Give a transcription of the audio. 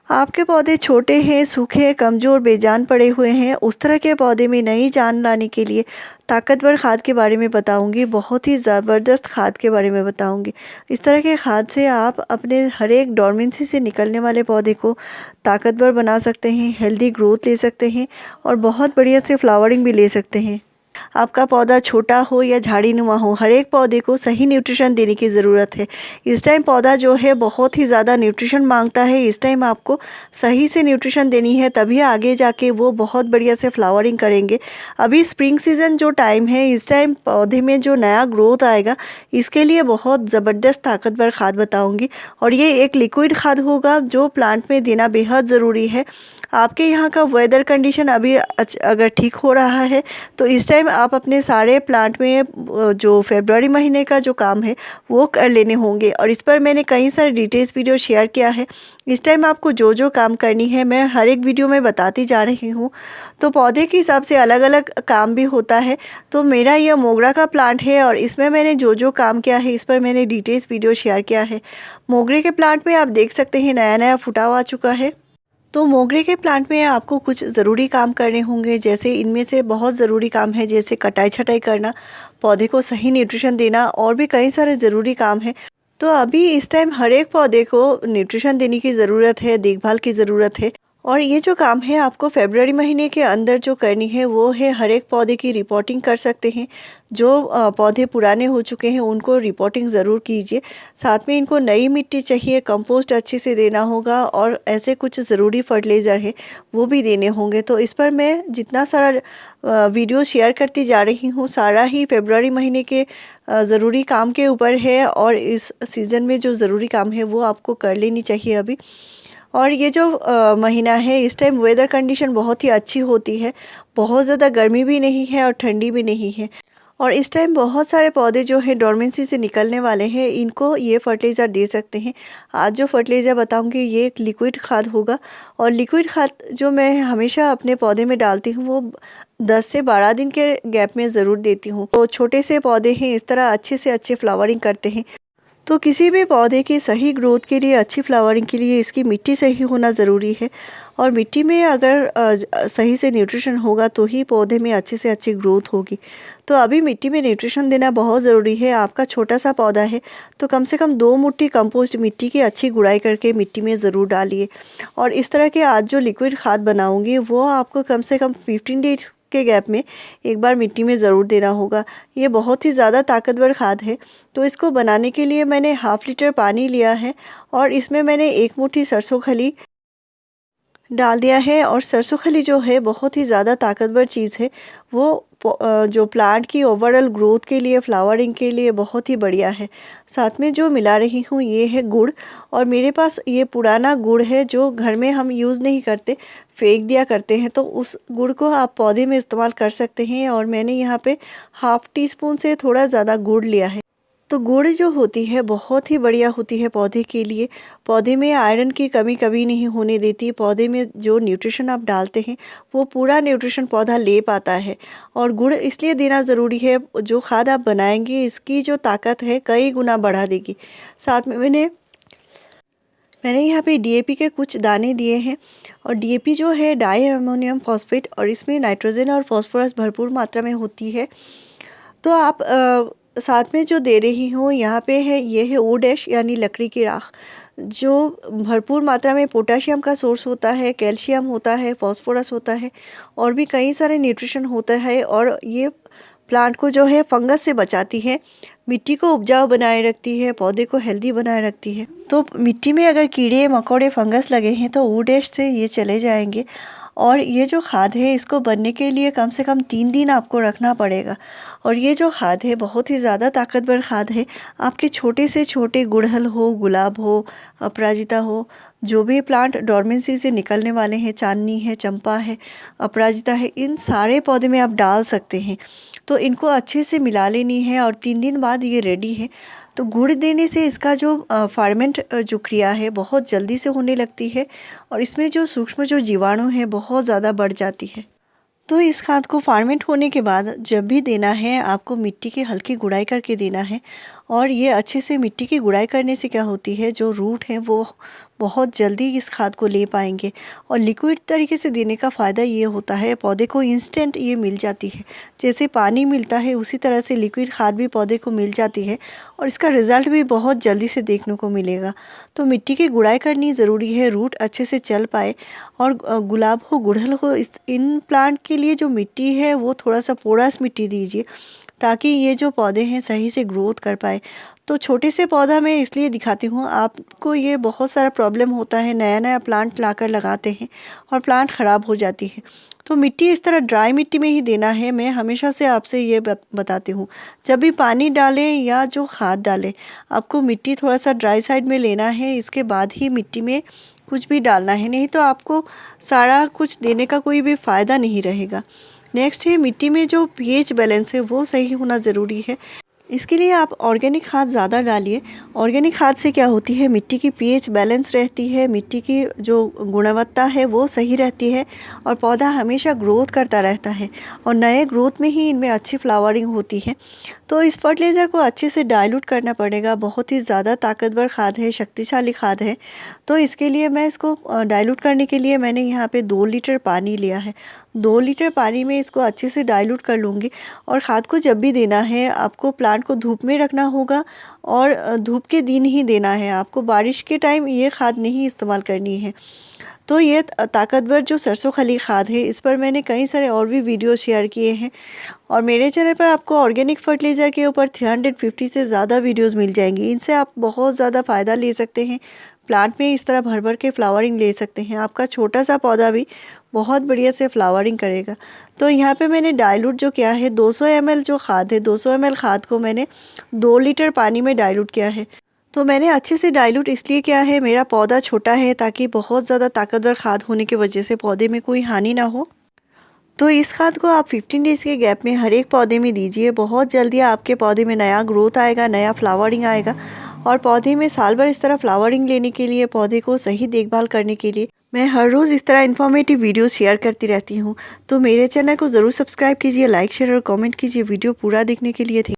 आपके पौधे छोटे हैं, सूखे, कमज़ोर, बेजान पड़े हुए हैं, उस तरह के पौधे में नई जान लाने के लिए ताकतवर खाद के बारे में बताऊंगी। बहुत ही ज़बरदस्त खाद के बारे में बताऊंगी। इस तरह के खाद से आप अपने हर एक डोरमेंसी से निकलने वाले पौधे को ताकतवर बना सकते हैं, हेल्दी ग्रोथ ले सकते हैं और बहुत बढ़िया से फ्लावरिंग भी ले सकते हैं। आपका पौधा छोटा हो या झाड़ीनुमा हो, हर एक पौधे को सही न्यूट्रिशन देने की ज़रूरत है। इस टाइम पौधा जो है बहुत ही ज़्यादा न्यूट्रिशन मांगता है। इस टाइम आपको सही से न्यूट्रिशन देनी है, तभी आगे जाके वो बहुत बढ़िया से फ्लावरिंग करेंगे। अभी स्प्रिंग सीज़न जो टाइम है, इस टाइम पौधे में जो नया ग्रोथ आएगा, इसके लिए बहुत ज़बरदस्त ताकतवर खाद बताऊँगी। और ये एक लिक्विड खाद होगा जो प्लांट में देना बेहद ज़रूरी है। आपके यहाँ का वेदर कंडीशन अभी अगर ठीक हो रहा है तो इस टाइम आप अपने सारे प्लांट में जो फरवरी महीने का जो काम है वो कर लेने होंगे। और इस पर मैंने कई सारे डिटेल्स वीडियो शेयर किया है। इस टाइम आपको जो जो काम करनी है मैं हर एक वीडियो में बताती जा रही हूँ। तो पौधे के हिसाब से अलग अलग काम भी होता है। तो मेरा यह मोगरा का प्लांट है और इसमें मैंने जो जो काम किया है इस पर मैंने डिटेल्स वीडियो शेयर किया है। मोगरे के प्लांट में आप देख सकते हैं नया नया फुटाव आ चुका है। तो मोगरे के प्लांट में आपको कुछ ज़रूरी काम करने होंगे, जैसे इनमें से बहुत ज़रूरी काम है जैसे कटाई छटाई करना, पौधे को सही न्यूट्रिशन देना और भी कई सारे ज़रूरी काम हैं। तो अभी इस टाइम हर एक पौधे को न्यूट्रिशन देने की ज़रूरत है, देखभाल की ज़रूरत है। और ये जो काम है आपको फरवरी महीने के अंदर जो करनी है वो है हर एक पौधे की रिपोर्टिंग कर सकते हैं। जो पौधे पुराने हो चुके हैं उनको रिपोर्टिंग ज़रूर कीजिए। साथ में इनको नई मिट्टी चाहिए, कंपोस्ट अच्छे से देना होगा और ऐसे कुछ ज़रूरी फर्टिलाइज़र है वो भी देने होंगे। तो इस पर मैं जितना सारा वीडियो शेयर करती जा रही हूँ सारा ही फरवरी महीने के ज़रूरी काम के ऊपर है और इस सीज़न में जो ज़रूरी काम है वो आपको कर लेनी चाहिए अभी। और ये जो महीना है इस टाइम वेदर कंडीशन बहुत ही अच्छी होती है, बहुत ज़्यादा गर्मी भी नहीं है और ठंडी भी नहीं है। और इस टाइम बहुत सारे पौधे जो हैं डोरमेंसी से निकलने वाले हैं, इनको ये फर्टिलाइज़र दे सकते हैं। आज जो फर्टिलाइज़र बताऊंगी ये एक लिक्विड खाद होगा और लिक्विड खाद जो मैं हमेशा अपने पौधे में डालती हूँ वो 10 से 12 दिन के गैप में ज़रूर देती हूँ। तो छोटे से पौधे हैं, इस तरह अच्छे से अच्छे फ्लावरिंग करते हैं। तो किसी भी पौधे की सही ग्रोथ के लिए, अच्छी फ्लावरिंग के लिए इसकी मिट्टी सही होना ज़रूरी है। और मिट्टी में अगर सही से न्यूट्रिशन होगा तो ही पौधे में अच्छे से अच्छी ग्रोथ होगी। तो अभी मिट्टी में न्यूट्रिशन देना बहुत ज़रूरी है। आपका छोटा सा पौधा है तो कम से कम 2 मुट्ठी कंपोस्ट मिट्टी की अच्छी गुड़ाई करके मिट्टी में ज़रूर डालिए। और इस तरह के आज जो लिक्विड खाद बनाऊंगी वो आपको कम से कम 15 डेज के गैप में एक बार मिट्टी में ज़रूर देना होगा। ये बहुत ही ज़्यादा ताकतवर खाद है। तो इसको बनाने के लिए मैंने हाफ़ लीटर पानी लिया है और इसमें मैंने 1 मुट्ठी सरसों खली डाल दिया है। और सरसों खली जो है बहुत ही ज़्यादा ताकतवर चीज़ है। वो जो प्लांट की ओवरऑल ग्रोथ के लिए, फ्लावरिंग के लिए बहुत ही बढ़िया है। साथ में जो मिला रही हूँ ये है गुड़। और मेरे पास ये पुराना गुड़ है जो घर में हम यूज़ नहीं करते, फेंक दिया करते हैं। तो उस गुड़ को आप पौधे में इस्तेमाल कर सकते हैं। और मैंने यहाँ पे हाफ़ टी स्पून से थोड़ा ज़्यादा गुड़ लिया है। तो गुड़ जो होती है बहुत ही बढ़िया होती है पौधे के लिए। पौधे में आयरन की कमी कभी नहीं होने देती। पौधे में जो न्यूट्रिशन आप डालते हैं वो पूरा न्यूट्रिशन पौधा ले पाता है। और गुड़ इसलिए देना ज़रूरी है, जो खाद आप बनाएंगे इसकी जो ताकत है कई गुना बढ़ा देगी। साथ में मैंने यहाँ पे डीएपी के कुछ दाने दिए हैं। और डीएपी जो है डाई अमोनियम फॉस्फेट, और इसमें नाइट्रोजन और फास्फोरस भरपूर मात्रा में होती है। तो आप साथ में जो दे रही हूँ यहाँ पे है, ये है वुड ऐश यानी लकड़ी की राख, जो भरपूर मात्रा में पोटाशियम का सोर्स होता है, कैल्शियम होता है, फास्फोरस होता है और भी कई सारे न्यूट्रिशन होता है। और ये प्लांट को जो है फंगस से बचाती है, मिट्टी को उपजाऊ बनाए रखती है, पौधे को हेल्दी बनाए रखती है। तो मिट्टी में अगर कीड़े मकोड़े फंगस लगे हैं तो वुड ऐश से ये चले जाएंगे। और ये जो खाद है इसको बनने के लिए कम से कम 3 दिन आपको रखना पड़ेगा। और ये जो खाद है बहुत ही ज़्यादा ताकतवर खाद है। आपके छोटे से छोटे गुड़हल हो, गुलाब हो, अपराजिता हो, जो भी प्लांट डोरमेंसी से निकलने वाले हैं, चांदनी है, चंपा है, अपराजिता है, इन सारे पौधे में आप डाल सकते हैं। तो इनको अच्छे से मिला लेनी है और 3 दिन बाद ये रेडी है। तो गुड़ देने से इसका जो फर्मेंट जो क्रिया है बहुत जल्दी से होने लगती है और इसमें जो सूक्ष्म जो जीवाणु है बहुत ज़्यादा बढ़ जाती है। तो इस खाद को फर्मेंट होने के बाद जब भी देना है आपको मिट्टी की हल्की गुड़ाई करके देना है। और ये अच्छे से मिट्टी की गुड़ाई करने से क्या होती है, जो रूट है वो बहुत जल्दी इस खाद को ले पाएंगे। और लिक्विड तरीके से देने का फ़ायदा ये होता है, पौधे को इंस्टेंट ये मिल जाती है। जैसे पानी मिलता है उसी तरह से लिक्विड खाद भी पौधे को मिल जाती है और इसका रिज़ल्ट भी बहुत जल्दी से देखने को मिलेगा। तो मिट्टी की गुड़ाई करनी ज़रूरी है, रूट अच्छे से चल पाए। और गुलाब हो, गुड़हल हो, इन प्लांट के लिए जो मिट्टी है वो थोड़ा सा पोरस मिट्टी दीजिए, ताकि ये जो पौधे हैं सही से ग्रोथ कर पाए। तो छोटे से पौधा मैं इसलिए दिखाती हूँ, आपको ये बहुत सारा प्रॉब्लम होता है, नया नया प्लांट लाकर लगाते हैं और प्लांट ख़राब हो जाती है। तो मिट्टी इस तरह ड्राई मिट्टी में ही देना है। मैं हमेशा से आपसे ये बताती हूँ, जब भी पानी डालें या जो खाद डालें, आपको मिट्टी थोड़ा सा ड्राई साइड में लेना है, इसके बाद ही मिट्टी में कुछ भी डालना है, नहीं तो आपको सारा कुछ देने का कोई भी फ़ायदा नहीं रहेगा। नेक्स्ट है, मिट्टी में जो पीएच बैलेंस है वो सही होना ज़रूरी है। इसके लिए आप ऑर्गेनिक खाद ज़्यादा डालिए। ऑर्गेनिक खाद से क्या होती है, मिट्टी की पीएच बैलेंस रहती है, मिट्टी की जो गुणवत्ता है वो सही रहती है और पौधा हमेशा ग्रोथ करता रहता है और नए ग्रोथ में ही इनमें अच्छी फ्लावरिंग होती है। तो इस फर्टिलाइज़र को अच्छे से डाइल्यूट करना पड़ेगा। बहुत ही ज़्यादा ताकतवर खाद है, शक्तिशाली खाद है। तो इसके लिए मैं इसको डाइल्यूट करने के लिए मैंने यहाँ पे 2 लीटर पानी लिया है। 2 लीटर पानी में इसको अच्छे से डाइल्यूट कर लूँगी। और खाद को जब भी देना है, आपको प्लांट को धूप में रखना होगा और धूप के दिन ही देना है। आपको बारिश के टाइम ये खाद नहीं इस्तेमाल करनी है। तो ये ताकतवर जो सरसों खली खाद है, इस पर मैंने कई सारे और भी वीडियो शेयर किए हैं और मेरे चैनल पर आपको ऑर्गेनिक फर्टिलाइज़र के ऊपर 350 से ज़्यादा वीडियोस मिल जाएंगी। इनसे आप बहुत ज़्यादा फ़ायदा ले सकते हैं। प्लांट में इस तरह भर भर के फ्लावरिंग ले सकते हैं। आपका छोटा सा पौधा भी बहुत बढ़िया से फ्लावरिंग करेगा। तो यहाँ पे मैंने डाइल्यूट जो किया है, 200 ml जो खाद है, 200 ml खाद को मैंने 2 लीटर पानी में डाइल्यूट किया है। तो मैंने अच्छे से डाइल्यूट इसलिए किया है, मेरा पौधा छोटा है, ताकि बहुत ज़्यादा ताकतवर खाद होने की वजह से पौधे में कोई हानि ना हो। तो इस खाद को आप 15 डेज़ के गैप में हर एक पौधे में दीजिए। बहुत जल्दी आपके पौधे में नया ग्रोथ आएगा, नया फ्लावरिंग आएगा। और पौधे में साल भर इस तरह फ्लावरिंग लेने के लिए, पौधे को सही देखभाल करने के लिए मैं हर रोज़ इस तरह इन्फॉर्मेटिव वीडियो शेयर करती रहती हूँ। तो मेरे चैनल को ज़रूर सब्सक्राइब कीजिए, लाइक शेयर और कमेंट कीजिए। वीडियो पूरा देखने के लिए